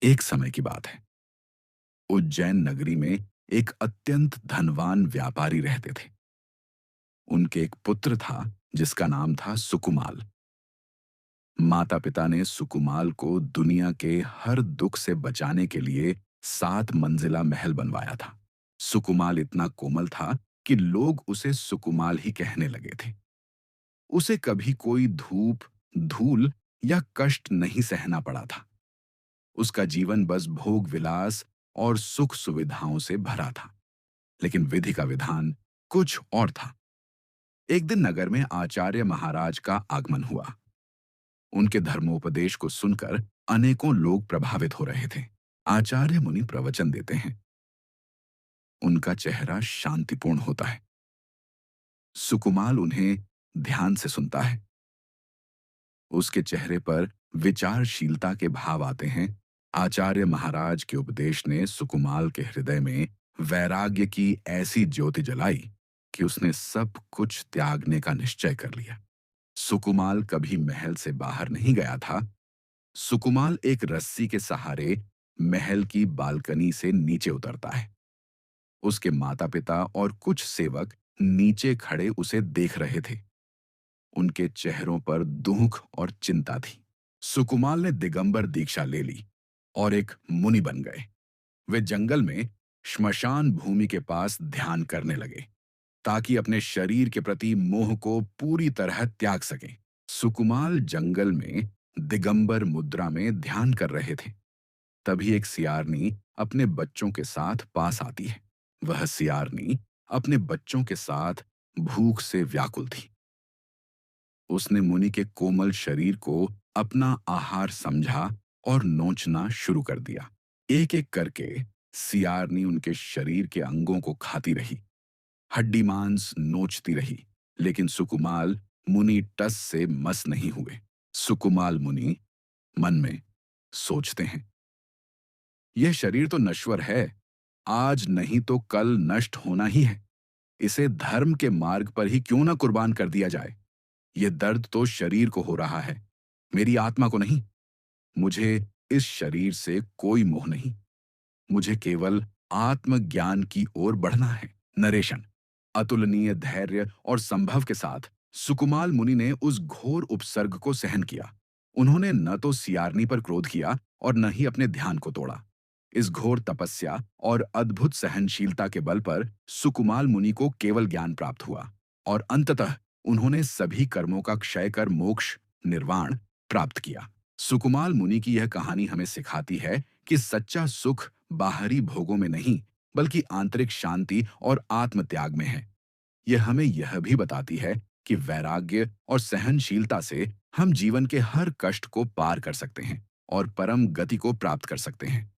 एक समय की बात है। उज्जैन नगरी में एक अत्यंत धनवान व्यापारी रहते थे। उनके एक पुत्र था जिसका नाम था सुकुमाल। माता पिता ने सुकुमाल को दुनिया के हर दुख से बचाने के लिए 7 मंजिला महल बनवाया था। सुकुमाल इतना कोमल था कि लोग उसे सुकुमाल ही कहने लगे थे। उसे कभी कोई धूप, धूल या कष्ट नहीं सहना पड़ा था। उसका जीवन बस भोग विलास और सुख सुविधाओं से भरा था। लेकिन विधि का विधान कुछ और था। एक दिन नगर में आचार्य महाराज का आगमन हुआ। उनके धर्मोपदेश को सुनकर अनेकों लोग प्रभावित हो रहे थे। आचार्य मुनि प्रवचन देते हैं। उनका चेहरा शांतिपूर्ण होता है। सुकुमाल उन्हें ध्यान से सुनता है। उसके चेहरे पर विचारशीलता के भाव आते हैं। आचार्य महाराज के उपदेश ने सुकुमाल के हृदय में वैराग्य की ऐसी ज्योति जलाई कि उसने सब कुछ त्यागने का निश्चय कर लिया। सुकुमाल कभी महल से बाहर नहीं गया था। सुकुमाल एक रस्सी के सहारे महल की बालकनी से नीचे उतरता है। उसके माता पिता और कुछ सेवक नीचे खड़े उसे देख रहे थे। उनके चेहरों पर दुख और चिंता थी। सुकुमाल ने दिगंबर दीक्षा ले ली और एक मुनि बन गए। वे जंगल में श्मशान भूमि के पास ध्यान करने लगे ताकि अपने शरीर के प्रति मोह को पूरी तरह त्याग सकें। सुकुमाल जंगल में दिगंबर मुद्रा में ध्यान कर रहे थे। तभी एक सियारनी अपने बच्चों के साथ पास आती है। वह सियारनी अपने बच्चों के साथ भूख से व्याकुल थी। उसने मुनि के कोमल शरीर को अपना आहार समझा और नोचना शुरू कर दिया। एक एक करके सियारनी उनके शरीर के अंगों को खाती रही, हड्डी मांस नोचती रही। लेकिन सुकुमाल मुनि टस से मस नहीं हुए। सुकुमाल मुनि मन में सोचते हैं, यह शरीर तो नश्वर है, आज नहीं तो कल नष्ट होना ही है। इसे धर्म के मार्ग पर ही क्यों ना कुर्बान कर दिया जाए। यह दर्द तो शरीर को हो रहा है, मेरी आत्मा को नहीं। मुझे इस शरीर से कोई मोह नहीं। मुझे केवल आत्मज्ञान की ओर बढ़ना है। नरेशन। अतुलनीय धैर्य और संभव के साथ सुकुमाल मुनि ने उस घोर उपसर्ग को सहन किया। उन्होंने न तो सियारनी पर क्रोध किया और न ही अपने ध्यान को तोड़ा। इस घोर तपस्या और अद्भुत सहनशीलता के बल पर सुकुमाल मुनि को केवल ज्ञान प्राप्त हुआ और अंततः उन्होंने सभी कर्मों का क्षय कर मोक्ष, निर्वाण प्राप्त किया। सुकुमाल मुनि की यह कहानी हमें सिखाती है कि सच्चा सुख बाहरी भोगों में नहीं, बल्कि आंतरिक शांति और आत्मत्याग में है। यह हमें यह भी बताती है कि वैराग्य और सहनशीलता से हम जीवन के हर कष्ट को पार कर सकते हैं और परम गति को प्राप्त कर सकते हैं।